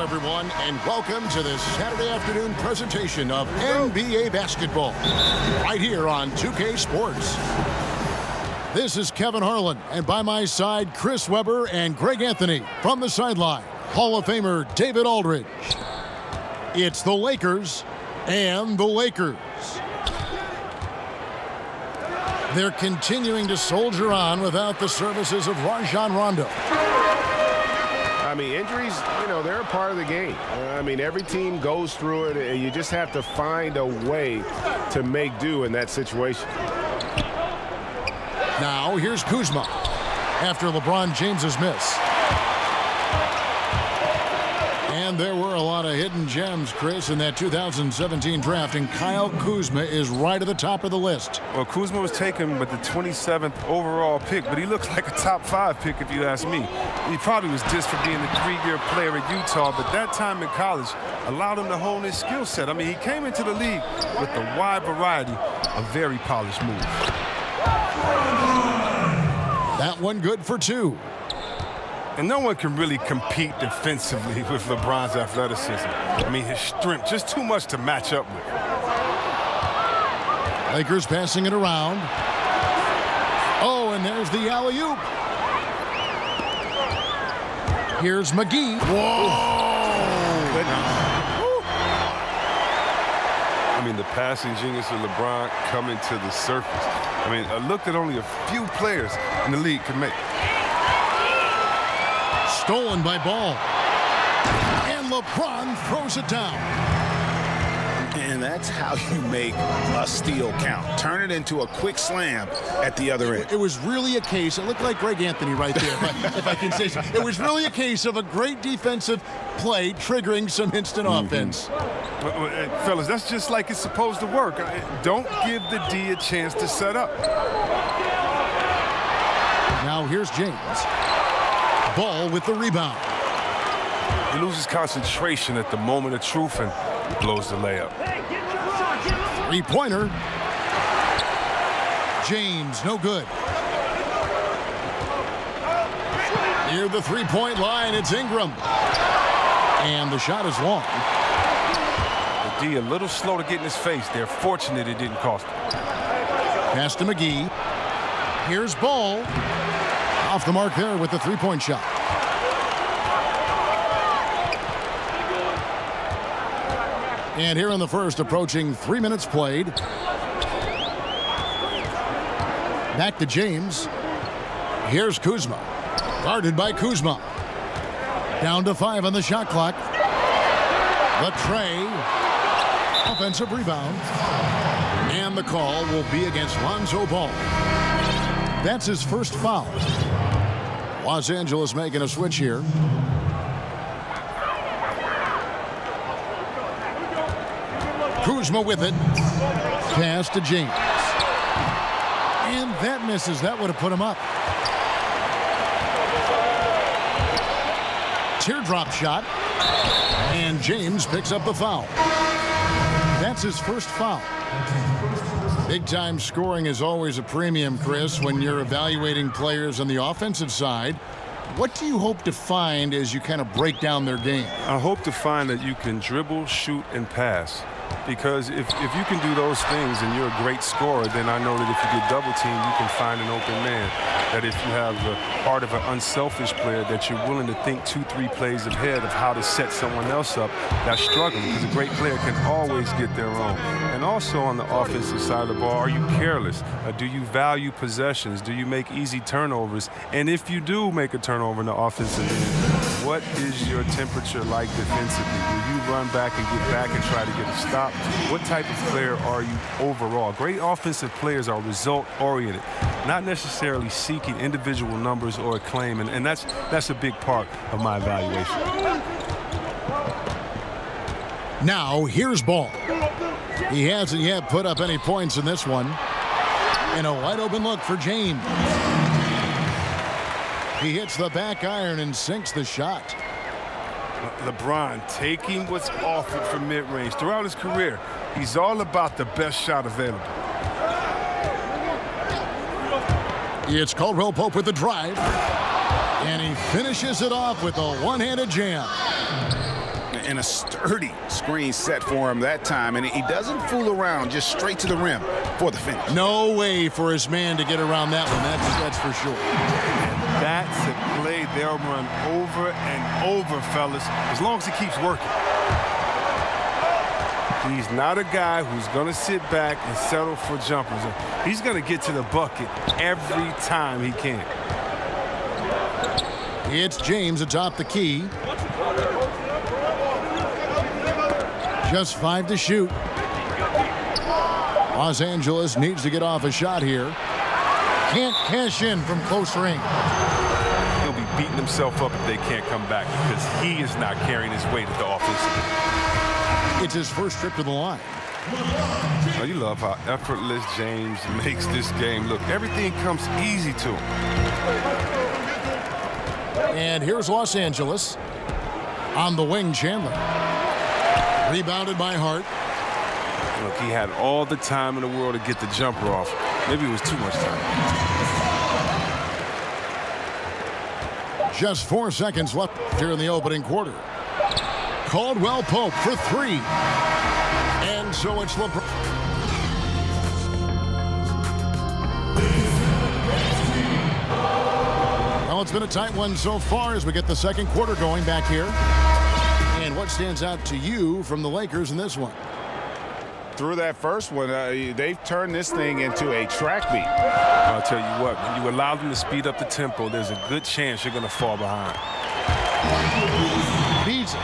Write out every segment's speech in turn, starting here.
everyone, and welcome to this Saturday afternoon presentation of NBA basketball, right here on 2K Sports. This is Kevin Harlan, and by my side, Chris Webber and Greg Anthony. From the sideline, Hall of Famer David Aldridge. It's the Lakers and the Lakers. They're continuing to soldier on without the services of Rajon Rondo. I mean, injuries, they're a part of the game. I mean, every team goes through it, and you just have to find a way to make do in that situation. Now, here's Kuzma after LeBron James's miss. And there were a lot of hidden gems, Chris, in that 2017 draft, and Kyle Kuzma is right at the top of the list. Well, Kuzma was taken with the 27th overall pick, but he looks like a top 5 pick if you ask me. He probably was just for being a 3-year player at Utah, but that time in college allowed him to hone his skill set. I mean, he came into the league with a wide variety of very polished moves. That one good for 2. And no one can really compete defensively with LeBron's athleticism. I mean, his strength, just too much to match up with. Lakers passing it around. Oh, and there's the alley-oop. Here's McGee. Whoa! I mean, the passing genius of LeBron coming to the surface. I mean, a look that only a few players in the league can make. Stolen by Ball. And LeBron throws it down. And that's how you make a steal count. Turn it into a quick slam at the other end. It was really a case, it looked like Greg Anthony right there, if I can say so. It was really a case of a great defensive play triggering some instant offense. Fellas, that's just like it's supposed to work. Don't give the D a chance to set up. Now here's James. Ball with the rebound. He loses concentration at the moment of truth and blows the layup. Three-pointer. James, no good. Near the three-point line, it's Ingram. And the shot is long. The D a little slow to get in his face. They're fortunate it didn't cost him. Pass to McGee. Here's Ball. Off the mark there with the three-point shot. And here in the first, approaching 3 minutes played. Back to James. Here's Kuzma. Guarded by Kuzma. Down to 5 on the shot clock. The tray. Offensive rebound. And the call will be against Lonzo Ball. That's his first foul. Los Angeles making a switch here. Kuzma with it. Pass to James. And that misses. That would have put him up. Teardrop shot. And James picks up the foul. That's his first foul. Big-time scoring is always a premium, Chris, when you're evaluating players on the offensive side. What do you hope to find as you kind of break down their game? I hope to find that you can dribble, shoot, and pass. Because if you can do those things and you're a great scorer, then I know that if you get double teamed, you can find an open man. That if you have the heart of an unselfish player, that you're willing to think 2-3 plays ahead of how to set someone else up that's struggling. Because a great player can always get their own. And also on the offensive side of the ball, are you careless? Do you value possessions? Do you make easy turnovers? And if you do make a turnover in the offensive end, what is your temperature like defensively? Will you run back and get back and try to get a stop? What type of player are you overall? Great offensive players are result-oriented, not necessarily seeking individual numbers or acclaim, and that's a big part of my evaluation. Now, here's Ball. He hasn't yet put up any points in this one. And a wide-open look for James. He hits the back iron and sinks the shot. LeBron taking what's offered from mid-range. Throughout his career, he's all about the best shot available. It's Caldwell Pope with the drive. And he finishes it off with a one-handed jam. And a sturdy screen set for him that time. And he doesn't fool around, just straight to the rim for the finish. No way for his man to get around that one. That's for sure. That's a play they'll run over and over, fellas, as long as he keeps working. He's not a guy who's going to sit back and settle for jumpers. He's going to get to the bucket every time he can. It's James atop the key. Just 5 to shoot. Los Angeles needs to get off a shot here. Can't cash in from close range. He'll be beating himself up if they can't come back because he is not carrying his weight at the offensive. It's his first trip to the line. Oh, you love how effortless James makes this game look. Everything comes easy to him. And here's Los Angeles. On the wing, Chandler. Rebounded by Hart. Look, he had all the time in the world to get the jumper off. Maybe it was too much time. Just 4 seconds left here in the opening quarter. Caldwell Pope for 3. And so it's LeBron. Well, it's been a tight one so far as we get the second quarter going back here. And what stands out to you from the Lakers in this one? Through that first one, they've turned this thing into a track meet. I'll tell you what, when you allow them to speed up the tempo, there's a good chance you're going to fall behind. Beasley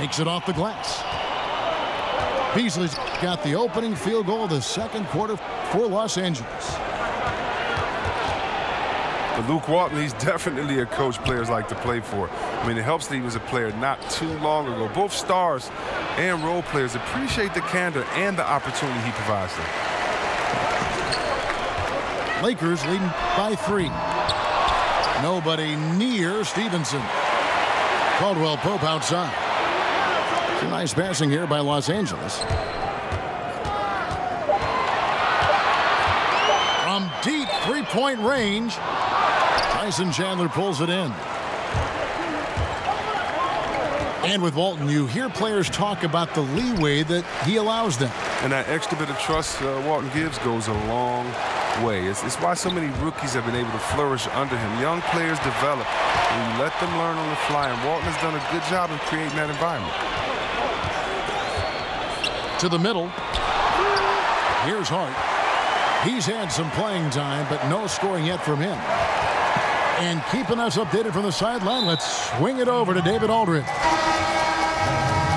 makes it off the glass. Beasley's got the opening field goal of the second quarter for Los Angeles. But Luke Walton, he's definitely a coach players like to play for. I mean, it helps that he was a player not too long ago. Both stars and role players appreciate the candor and the opportunity he provides them. Lakers leading by 3. Nobody near Stevenson. Caldwell Pope outside. It's a nice passing here by Los Angeles. From deep three-point range, Tyson Chandler pulls it in. And with Walton, you hear players talk about the leeway that he allows them. And that extra bit of trust Walton gives goes a long way. It's why so many rookies have been able to flourish under him. Young players develop when you let them learn on the fly, and Walton has done a good job of creating that environment. To the middle. Here's Hart. He's had some playing time, but no scoring yet from him. And keeping us updated from the sideline, let's swing it over to David Aldridge.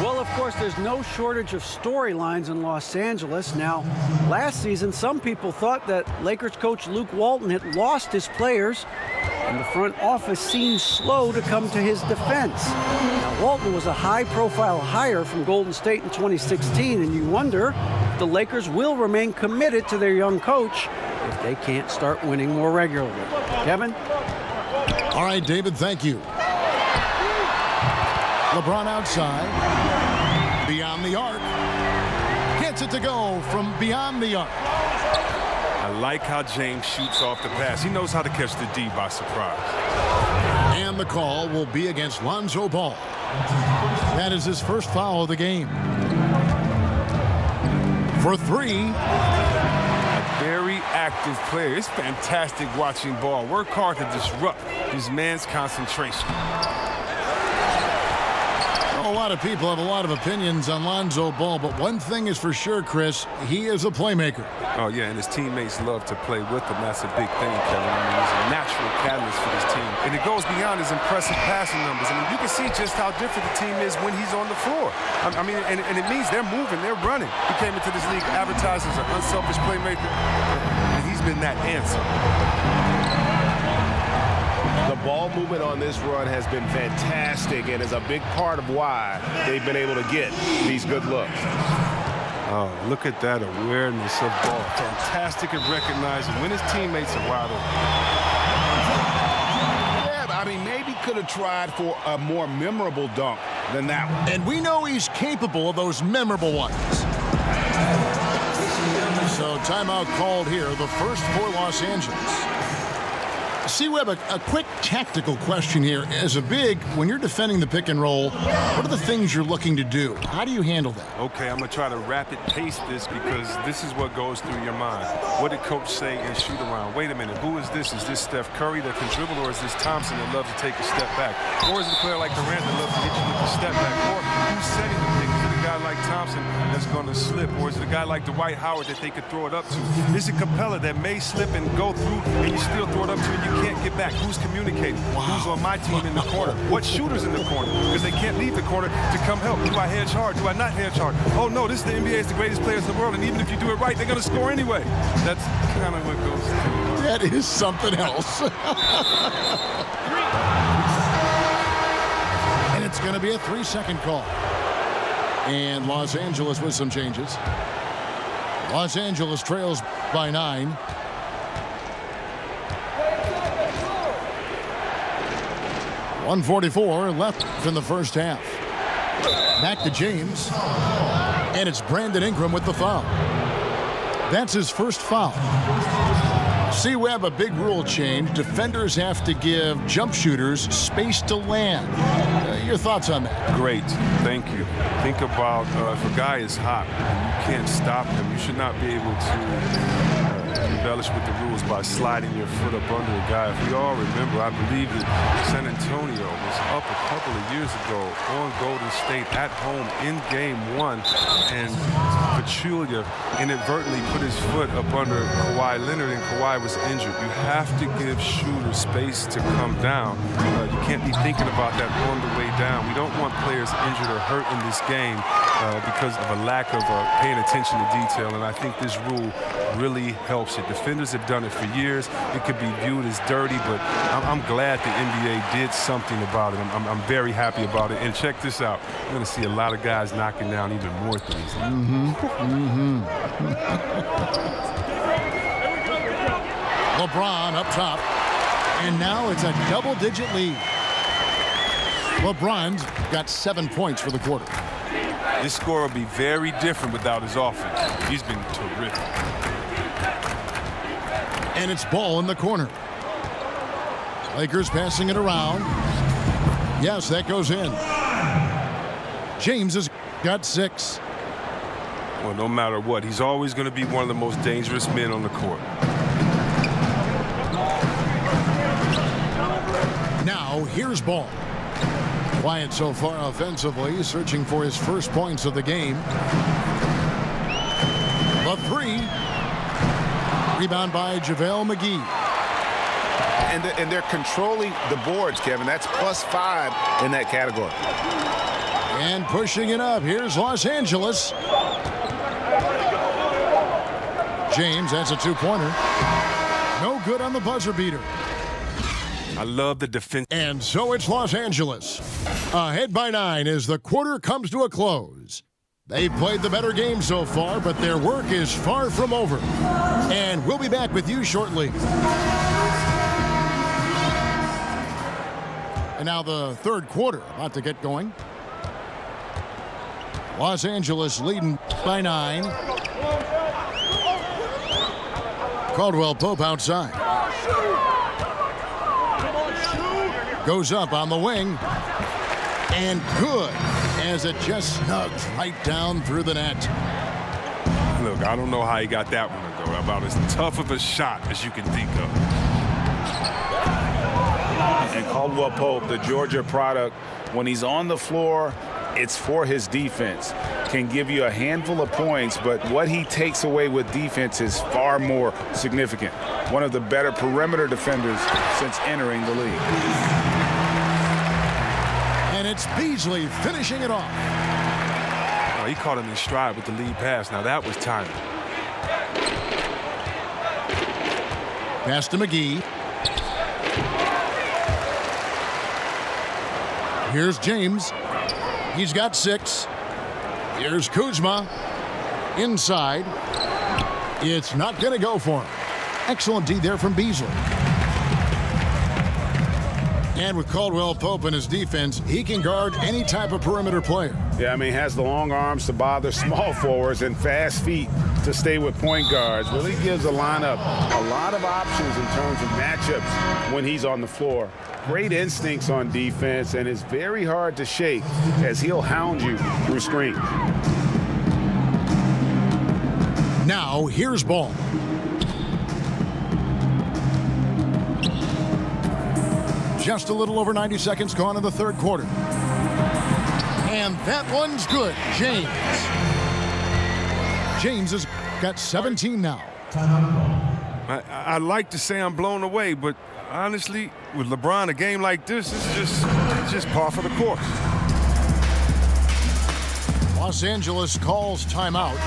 Well, of course, there's no shortage of storylines in Los Angeles. Now, last season, some people thought that Lakers coach Luke Walton had lost his players, and the front office seemed slow to come to his defense. Now, Walton was a high-profile hire from Golden State in 2016, and you wonder if the Lakers will remain committed to their young coach if they can't start winning more regularly. Kevin? All right, David, thank you. LeBron outside. Beyond the arc. Gets it to go from beyond the arc. I like how James shoots off the pass. He knows how to catch the D by surprise. And the call will be against Lonzo Ball. That is his first foul of the game. For 3. Very active player. It's fantastic watching Ball work hard to disrupt his man's concentration. A lot of people have a lot of opinions on Lonzo Ball, but one thing is for sure, Chris, he is a playmaker. Oh, yeah, and his teammates love to play with him. That's a big thing, Kevin. I mean, he's a natural catalyst for this team. And it goes beyond his impressive passing numbers. I mean, you can see just how different the team is when he's on the floor. I mean, and it means they're moving, they're running. He came into this league advertised as an unselfish playmaker, and he's been that answer. The ball movement on this run has been fantastic and is a big part of why they've been able to get these good looks. Oh, look at that awareness of ball. Fantastic at recognizing when his teammates are wide open. Yeah, I mean, maybe could have tried for a more memorable dunk than that one. And we know he's capable of those memorable ones. So timeout called here, the first for Los Angeles. See, Webb, a quick tactical question here. As a big, when you're defending the pick and roll, what are the things you're looking to do? How do you handle that? Okay, I'm going to try to rapid pace this because this is what goes through your mind. What did coach say in shoot around? Wait a minute, who is this? Is this Steph Curry that can dribble, or is this Thompson that loves to take a step back? Or is it a player like Durant that loves to hit you with a step back? Or who's setting the pick? Is it a guy like Thompson that's going to slip? Or is it a guy like Dwight Howard that they could throw it up to? Is it Capella that may slip and go through and you still throw it up to and you can't get back? Who's communicating? Who's on my team in the corner? What shooters in the corner? Because they can't leave the corner to come help. Do I hedge hard? Do I not hedge hard? Oh no, this is the NBA, is the greatest players in the world, and even if you do it right, they're going to score anyway. That's kind of what goes through. That is something else. And it's going to be a 3-second call. And Los Angeles with some changes. Los Angeles trails by 9. .144 left in the first half. Back to James. And it's Brandon Ingram with the foul. That's his first foul. See, Webb, a big rule change. Defenders have to give jump shooters space to land. Your thoughts on that? Great. Thank you. Think about if a guy is hot and you can't stop him, you should not be able to embellish with the rules by sliding your foot up under a guy. If we all remember, I believe that San Antonio was up a couple of years ago on Golden State at home in game 1, and Pachulia inadvertently put his foot up under Kawhi Leonard, and Kawhi was injured. You have to give shooters space to come down. You can't be thinking about that on the way down. We don't want players injured or hurt in this game because of a lack of paying attention to detail, and I think this rule really helps it. Defenders have done it for years. It could be viewed as dirty, but I'm glad the NBA did something about it. I'm very happy about it. And check this out. You're going to see a lot of guys knocking down even more threes. LeBron up top. And now it's a double-digit lead. LeBron's got 7 points for the quarter. This score will be very different without his offense. He's been terrific. And it's ball in the corner. Lakers passing it around. Yes, that goes in. James has got 6. Well, no matter what, he's always going to be one of the most dangerous men on the court. Now, here's Ball. Quiet so far offensively, searching for his first points of the game. The 3. Rebound by JaVale McGee. And they're controlling the boards, Kevin. That's +5 in that category. And pushing it up. Here's Los Angeles. James has a 2-pointer. No good on the buzzer beater. I love the defense. And so it's Los Angeles. Ahead by 9 as the quarter comes to a close. They've played the better game so far, but their work is far from over. And we'll be back with you shortly. And now the third quarter about to get going. Los Angeles leading by 9. Caldwell Pope outside. Goes up on the wing. And good, as it just snugs right down through the net. Look, I don't know how he got that one to go. About as tough of a shot as you can think of. And Caldwell Pope, the Georgia product, when he's on the floor, it's for his defense. Can give you a handful of points, but what he takes away with defense is far more significant. One of the better perimeter defenders since entering the league. And it's Beasley finishing it off. Oh, he caught him in stride with the lead pass. Now that was timing. Pass to McGee. Here's James. He's got 6. Here's Kuzma. Inside. It's not going to go for him. Excellent D there from Beasley. And with Caldwell Pope in his defense, he can guard any type of perimeter player. Yeah, I mean, has the long arms to bother small forwards and fast feet to stay with point guards. Really gives the lineup a lot of options in terms of matchups when he's on the floor. Great instincts on defense, and is very hard to shake as he'll hound you through screens. Now, here's Ball. Just a little over 90 seconds gone in the third quarter. And that one's good. James has got 17 now. I like to say I'm blown away, but honestly, with LeBron, a game like this is just par for the course. Los Angeles calls timeout.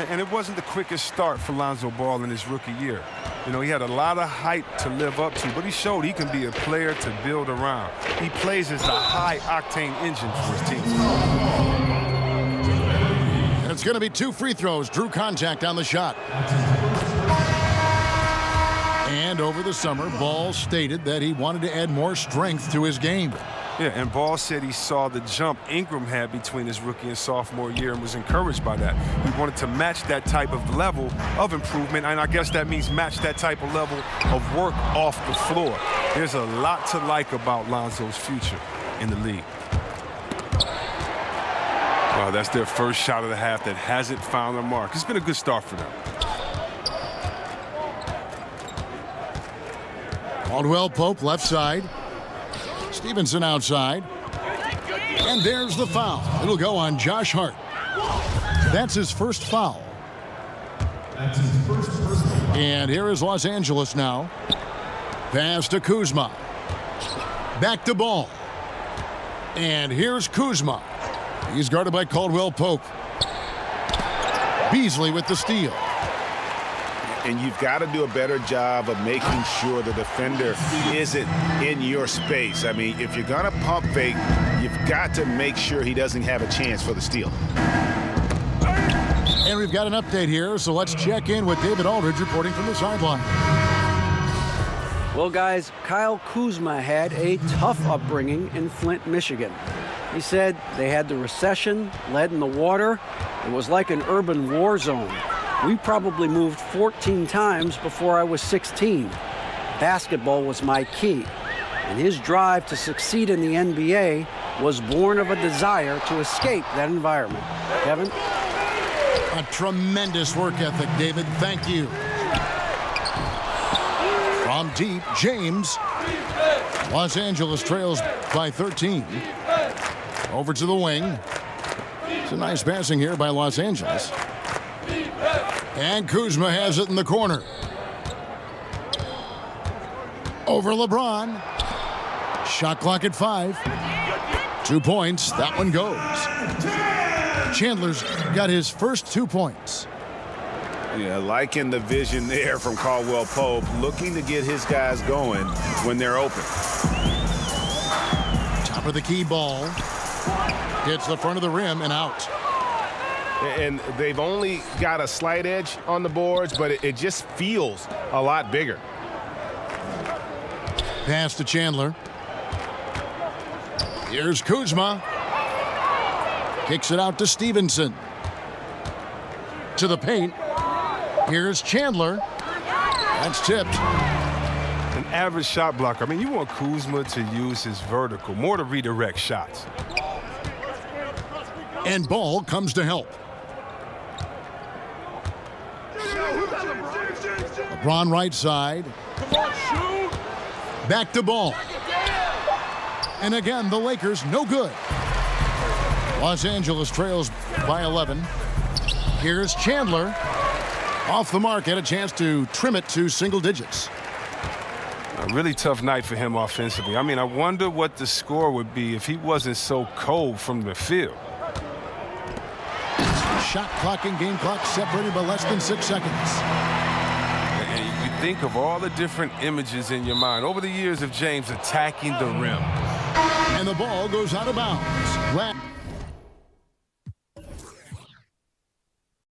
And it wasn't the quickest start for Lonzo Ball in his rookie year. You know, he had a lot of hype to live up to, but he showed he can be a player to build around. He plays as the high-octane engine for his team. And it's going to be 2 free throws. Drew contact on the shot. And over the summer, Ball stated that he wanted to add more strength to his game. Yeah, and Ball said he saw the jump Ingram had between his rookie and sophomore year and was encouraged by that. He wanted to match that type of level of improvement, and I guess that means match that type of level of work off the floor. There's a lot to like about Lonzo's future in the league. Wow, that's their first shot of the half that hasn't found their mark. It's been a good start for them. Caldwell Pope left side. Stevenson outside. And there's the foul. It'll go on Josh Hart. That's his first foul. And here is Los Angeles now. Pass to Kuzma. Back to Ball. And here's Kuzma. He's guarded by Caldwell Pope. Beasley with the steal. And you've got to do a better job of making sure the defender isn't in your space. I mean, if you're going to pump fake, you've got to make sure he doesn't have a chance for the steal. And we've got an update here, so let's check in with David Aldridge reporting from the sideline. Well, guys, Kyle Kuzma had a tough upbringing in Flint, Michigan. He said they had the recession, lead in the water. It was like an urban war zone. We probably moved 14 times before I was 16. Basketball was my key, and his drive to succeed in the NBA was born of a desire to escape that environment. Kevin? A tremendous work ethic, David. Thank you. From deep, James. Los Angeles trails by 13. Over to the wing. It's a nice passing here by Los Angeles. And Kuzma has it in the corner. Over LeBron. Shot clock at 5. 2 points. That one goes. Chandler's got his first 2 points. Yeah, liking the vision there from Caldwell Pope, looking to get his guys going when they're open. Top of the key ball. Hits the front of the rim and out. And they've only got a slight edge on the boards, but it just feels a lot bigger. Pass to Chandler. Here's Kuzma. Kicks it out to Stevenson. To the paint. Here's Chandler. That's tipped. An average shot blocker. I mean, you want Kuzma to use his vertical, more to redirect shots. And Ball comes to help. LeBron right side. Back to Ball. And again, the Lakers no good. Los Angeles trails by 11. Here's Chandler. Off the mark, had a chance to trim it to single digits. A really tough night for him offensively. I mean, I wonder what the score would be if he wasn't so cold from the field. Shot clock and game clock separated by less than 6 seconds. And you think of all the different images in your mind over the years of James attacking the rim. And the ball goes out of bounds.